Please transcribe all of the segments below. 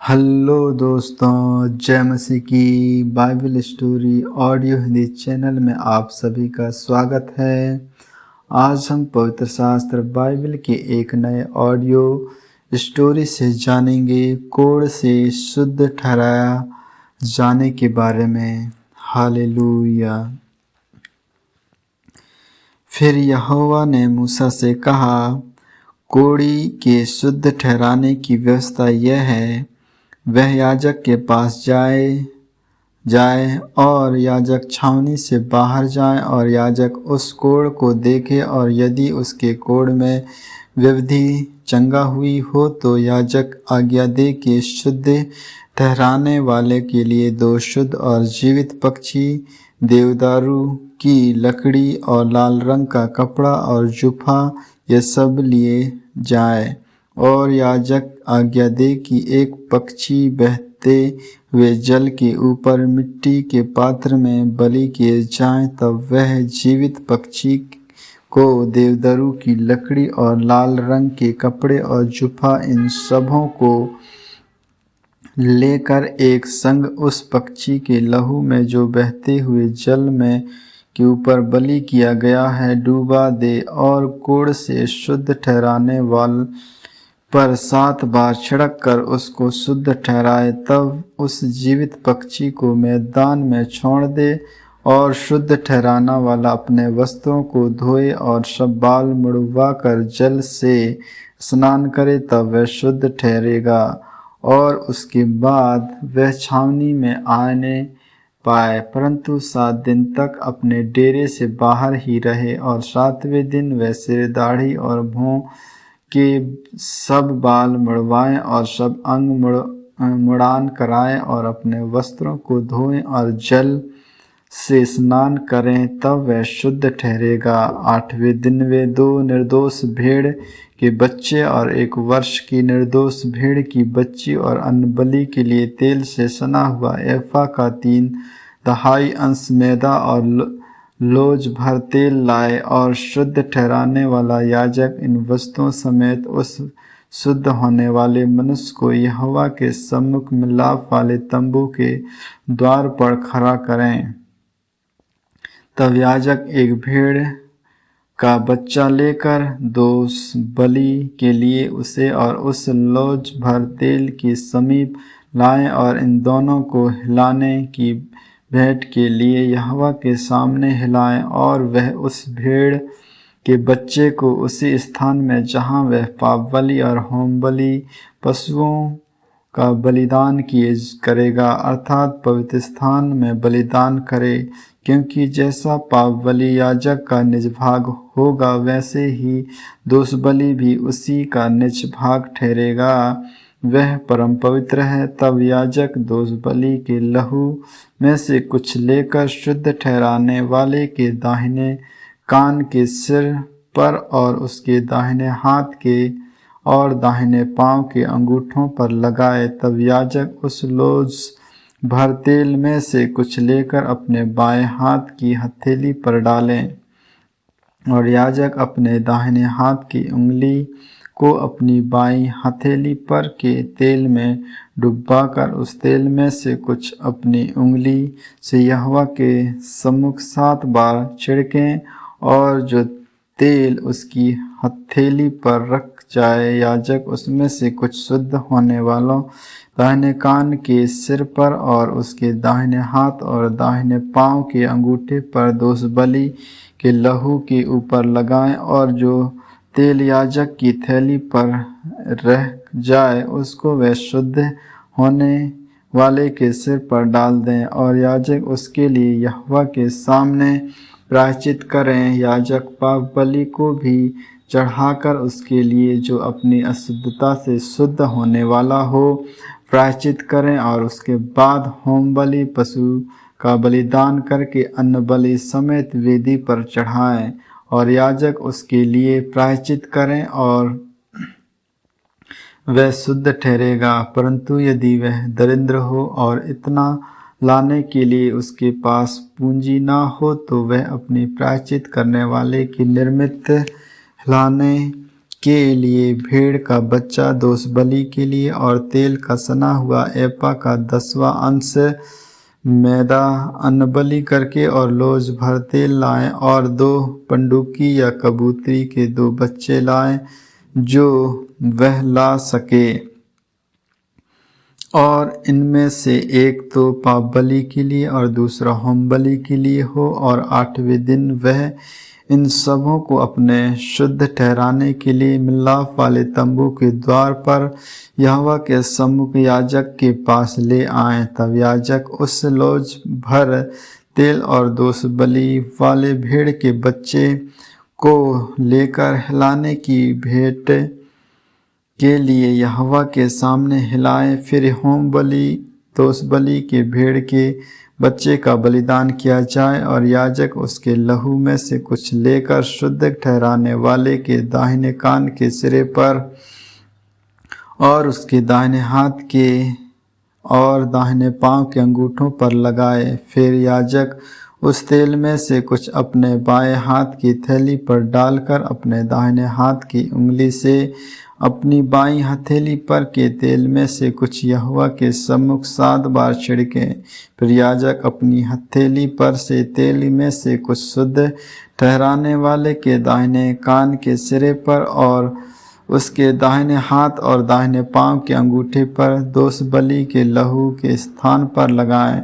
Hello दोस्तों, जय मसीह की Bible story audio Hindi channel में आप सभी का स्वागत है। आज हम पवित्र शास्त्र बाइबल के एक नए ऑडियो स्टोरी से जानेंगे कोढ़ से शुद्ध ठहराया जाने के बारे में। हालेलुया। फिर यहोवा ने मूसा से कहा, कोढ़ी के शुद्ध ठहराने की व्यवस्था यह है, वह याजक के पास जाए और याजक छावनी से बाहर जाए और याजक उस कोढ़ को देखे, और यदि उसके कोढ़ में व्यवधि चंगा हुई हो तो याजक आज्ञा दे कि शुद्ध ठहराने वाले के लिए 2 शुद्ध और जीवित पक्षी, देवदारू की लकड़ी और लाल रंग का कपड़ा और जुफा ये सब लिए जाए। और याजक आज्ञा दे कि एक पक्षी बहते हुए जल के ऊपर मिट्टी के पात्र में बलि किए जाए, तब वह जीवित पक्षी को देवदारू की लकड़ी और लाल रंग के कपड़े और जुफा, इन सबों को लेकर एक संग उस पक्षी के लहू में जो बहते हुए जल में के ऊपर बलि किया गया है डूबा दे, और कोढ़ से शुद्ध ठहराने वाल पर 7 बार छिड़क कर उसको शुद्ध ठहराए। तब उस जीवित पक्षी को मैदान में छोड़ दे, और शुद्ध ठहराना वाला अपने वस्त्रों को धोए और सब बाल मुड़वा कर जल से स्नान करे, तब वह शुद्ध ठहरेगा। और उसके बाद वह छावनी में आने पाए, परंतु 7 दिन तक अपने डेरे से बाहर ही रहे। और 7वें दिन वह सिर, दाढ़ी और भौं के सब बाल मुड़वाएं और सब अंग मुड़ान कराएं और अपने वस्त्रों को धोएं और जल से स्नान करें, तब वह शुद्ध ठहरेगा। 8वें दिन वे 2 निर्दोष भेड़ के बच्चे और 1 वर्ष की निर्दोष भेड़ की बच्ची और अन्नबलि के लिए तेल से सना हुआ एफा का 3/4 अंश मैदा और लोज भर तेल लाए। और शुद्ध ठहराने वाला याजक इन वस्तुओं समेत उस शुद्ध होने वाले मनुष्य को यहोवा के सम्मुख मिलाप वाले तंबू के द्वार पर खड़ा करें। तब याजक एक भेड़ का बच्चा लेकर दोष बलि के लिए उसे और उस लोज भर तेल के समीप लाएं, और इन दोनों को हिलाने की भेंट के लिए यहोवा के सामने हिलाएं। और वह उस भेड़ के बच्चे को उसी स्थान में जहाँ वह पाप बलि और होम बलि पशुओं का बलिदान किए करेगा, अर्थात पवित्र स्थान में बलिदान करे, क्योंकि जैसा पाप बलि याजक का निज भाग होगा, वैसे ही दोष बलि भी उसी का निज भाग ठहरेगा, वह परम पवित्र है। तब याजक दोष बलि के लहू में से कुछ लेकर शुद्ध ठहराने वाले के दाहिने कान के सिर पर और उसके दाहिने हाथ के और दाहिने पांव के अंगूठों पर लगाए। तब याजक उस लोज भर तेल में से कुछ लेकर अपने बाएं हाथ की हथेली पर डालें, और याजक अपने दाहिने हाथ की उंगली को अपनी बाईं हथेली पर के तेल में डुबाकर उस तेल में से कुछ अपनी उंगली से यहोवा के सम्मुख 7 बार छिड़कें, और जो तेल उसकी हथेली पर रख जाए, याजक उसमें से कुछ शुद्ध होने वालों दाहिने कान के सिर पर और उसके दाहिने हाथ और दाहिने पांव के अंगूठे पर दोष बलि के लहू के ऊपर लगाएं, और जो तेल याजक की थैली पर रह जाए उसको वह शुद्ध होने वाले के सिर पर डाल दें, और याजक उसके लिए यहोवा के सामने प्रायश्चित करें। याजक पाप बलि को भी चढ़ाकर उसके लिए जो अपनी अशुद्धता से शुद्ध होने वाला हो प्रायश्चित करें, और उसके बाद होम बलि पशु का बलिदान करके अन्न बलि समेत वेदी पर चढ़ाएं, और याजक उसके लिए प्रायश्चित करें और वह शुद्ध ठहरेगा। परंतु यदि वह दरिद्र हो और इतना लाने के लिए उसके पास पूंजी ना हो, तो वह अपनी प्रायश्चित करने वाले की निर्मित लाने के लिए भेड़ का बच्चा दोष बलि के लिए, और तेल का सना हुआ एपा का 10वां अंश मैदा अन्नबलि करके और लोज भर तेल लाएं, और 2 पंडुकी या कबूतरी के 2 बच्चे लाएं जो वह ला सके, और इनमें से एक तो पाप बलि के लिए और दूसरा होम बलि के लिए हो। और 8वें दिन वह इन सबों को अपने शुद्ध ठहराने के लिए मिलाप वाले तंबू के द्वार पर यहोवा के सम्मुख याजक के पास ले आए। तब याजक उस लोज भर तेल और दोष बलि वाले भेड़ के बच्चे को लेकर हिलाने की भेंट के लिए यहोवा के सामने हिलाए। फिर होम बलि दोष बलि के भेड़ के बच्चे का बलिदान किया जाए, और याजक उसके लहू में से कुछ लेकर शुद्ध ठहराने वाले के दाहिने कान के सिरे पर और उसके दाहिने हाथ के और दाहिने पांव के अंगूठों पर लगाए। फिर याजक उस तेल में से कुछ अपने बाएं हाथ की थैली पर डालकर अपने दाहिने हाथ की उंगली से अपनी बाईं हथेली पर के तेल में से कुछ यहोवा के सम्मुख 7 बार छिड़के। फिर याजक अपनी हथेली पर से तेल में से कुछ शुद्ध ठहराने वाले के दाहिने कान के सिरे पर और उसके दाहिने हाथ और दाहिने पांव के अंगूठे पर दोष बलि के लहू के स्थान पर लगाएं,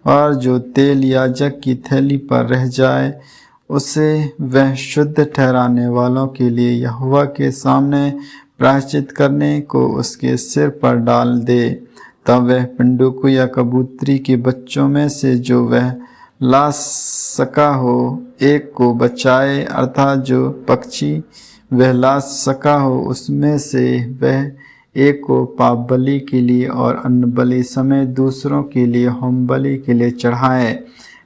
और जो तेल याजक की थैली पर रह जाए उसे वह शुद्ध ठहराने वालों के लिए यहोवा के सामने प्रायश्चित करने को उसके सिर पर डाल दे। तब वह पिंडुक या कबूतरी के बच्चों में से जो वह ला सका हो एक को बचाए, अर्थात जो पक्षी वह ला सका हो उसमें से वह एक को पाप बलि के लिए और अन्न बलि समेत दूसरों के लिए होम बलि के लिए चढ़ाए।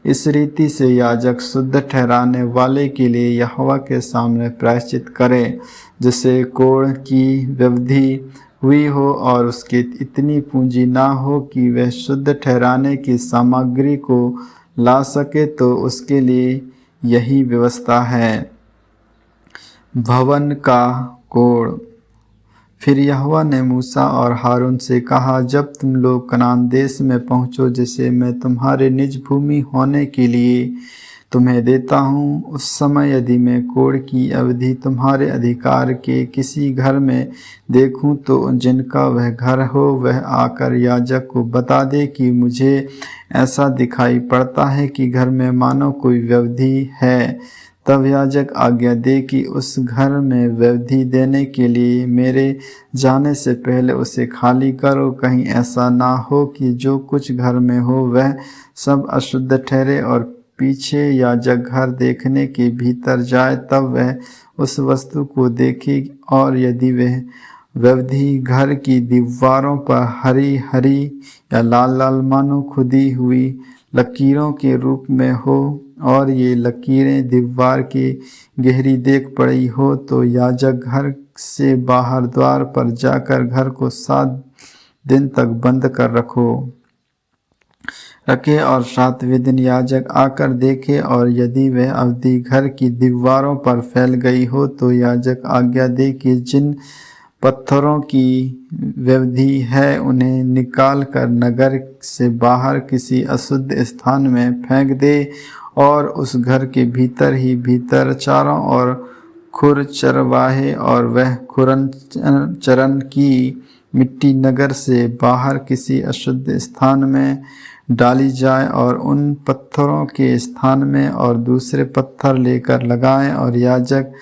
इस रीति से याजक शुद्ध ठहराने वाले के लिए यहोवा के सामने प्रायश्चित करे, जिसे कोढ़ की व्यवधि हुई हो और उसकी इतनी पूंजी ना हो कि वह शुद्ध ठहराने की सामग्री को ला सके, तो उसके लिए यही व्यवस्था है। भवन का कोढ़। फिर यहोवा ने मूसा और हारून से कहा, जब तुम लोग कनान देश में पहुँचो जिसे मैं तुम्हारे निज भूमि होने के लिए तुम्हें देता हूँ, उस समय यदि मैं कोढ़ की अवधि तुम्हारे अधिकार के किसी घर में देखूँ, तो जिनका वह घर हो वह आकर याजक को बता दे कि मुझे ऐसा दिखाई पड़ता है कि घर में मानो कोई व्यवधि है। तब याजक आज्ञा दे कि उस घर में व्यवधि देने के लिए मेरे जाने से पहले उसे खाली करो। कहीं ऐसा ना हो कि जो कुछ घर में हो वह सब अशुद्ध ठहरे और पीछे याजक घर देखने के भीतर जाए, तब वह उस वस्तु को देखे, और यदि वह व्यवधि घर की दीवारों पर हरी हरी या लाल लाल मानो खुदी हुई लकीरों के रूप में हो और ये लकीरें दीवार की गहरी देख पड़ी हो, तो याजक घर से बाहर द्वार पर जाकर घर को 7 दिन तक बंद कर रखे और 7वें दिन याजक आकर देखे, और यदि वह अवधि घर की दीवारों पर फैल गई हो तो याजक आज्ञा दे कि जिन पत्थरों की व्यवधि है उन्हें निकाल कर नगर से बाहर किसी अशुद्ध स्थान में फेंक दे, और उस घर के भीतर ही भीतर चारों ओर खुर चरवाहे और वह खुरन चरन की मिट्टी नगर से बाहर किसी अशुद्ध स्थान में डाली जाए, और उन पत्थरों के स्थान में और दूसरे पत्थर लेकर लगाएं, और याजक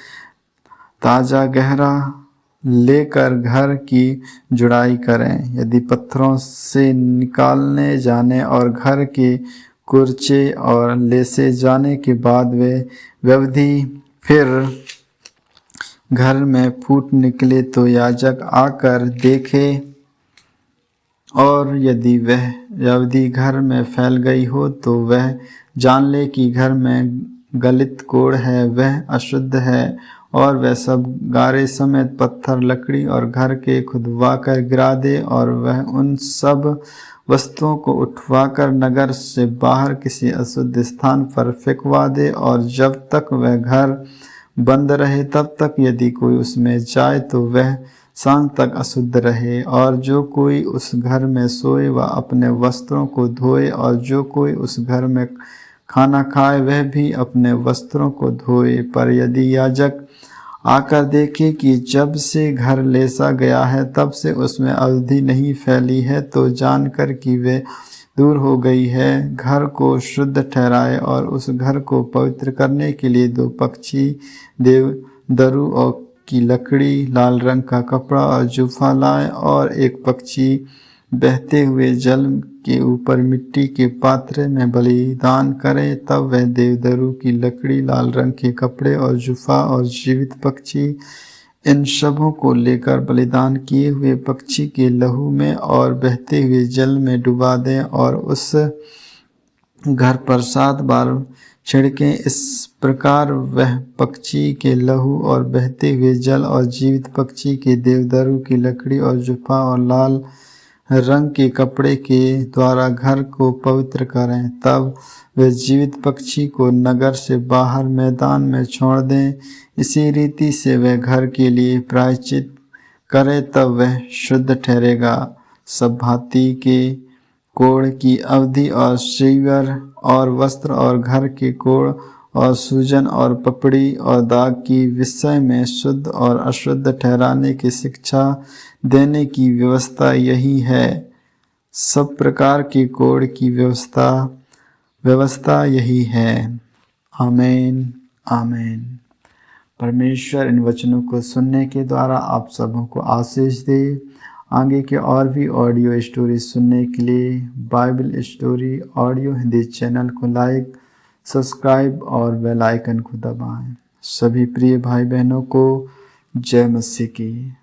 ताजा गहरा लेकर घर की जुड़ाई करें। यदि पत्थरों से निकालने जाने और घर के कुर्चे और लेसे जाने के बाद वे व्यवधि फिर घर में फूट निकले, तो याजक आकर देखे, और यदि वह व्यवधि घर में फैल गई हो तो वह जान ले कि घर में गलित कोढ़ है, वह अशुद्ध है, और वह सब गारे समेत पत्थर लकड़ी और घर के खुदवाकर गिरा दे, और वह उन सब वस्तुओं को उठवाकर नगर से बाहर किसी अशुद्ध स्थान पर फेंकवा दे, और जब तक वह घर बंद रहे तब तक यदि कोई उसमें जाए तो वह सांझ तक अशुद्ध रहे। और जो कोई उस घर में सोए वह अपने वस्त्रों को धोए, और जो कोई उस घर में खाना खाए वह भी अपने वस्त्रों को धोए। पर यदि याजक आकर देखे कि जब से घर लेसा गया है तब से उसमें अशुद्धि नहीं फैली है, तो जानकर कि वे दूर हो गई है, घर को शुद्ध ठहराए। और उस घर को पवित्र करने के लिए 2 पक्षी, देवदारू और की लकड़ी, लाल रंग का कपड़ा और जूफा लाए, और एक पक्षी बहते हुए जल के ऊपर मिट्टी के पात्र में बलिदान करे। तब वह देवदारू की लकड़ी, लाल रंग के कपड़े और जूफा और जीवित पक्षी, इन सबों को लेकर बलिदान किए हुए पक्षी के लहू में और बहते हुए जल में डुबा दें, और उस घर पर 7 बार छिड़कें। इस प्रकार वह पक्षी के लहू और बहते हुए जल और जीवित पक्षी के देवदारू की लकड़ी और जूफा और लाल रंग के कपड़े के द्वारा घर को पवित्र करें। तब वे जीवित पक्षी को नगर से बाहर मैदान में छोड़ दें। इसी रीति से वह घर के लिए प्रायश्चित करे, तब वह शुद्ध ठहरेगा। सब भांति के कोढ़ की अवधि और श्रीवर और वस्त्र और घर के कोढ़ और सूजन और पपड़ी और दाग की विषय में शुद्ध और अशुद्ध ठहराने की शिक्षा देने की व्यवस्था यही है। सब प्रकार के कोढ़ की व्यवस्था यही है। आमीन आमीन। परमेश्वर इन वचनों को सुनने के द्वारा आप सबों को आशीष दे। आगे के और भी ऑडियो स्टोरी सुनने के लिए Bible story audio Hindi channel को लाइक, सब्सक्राइब और बेल आइकन को दबाएं। सभी प्रिय भाई बहनों को जय मसीह की।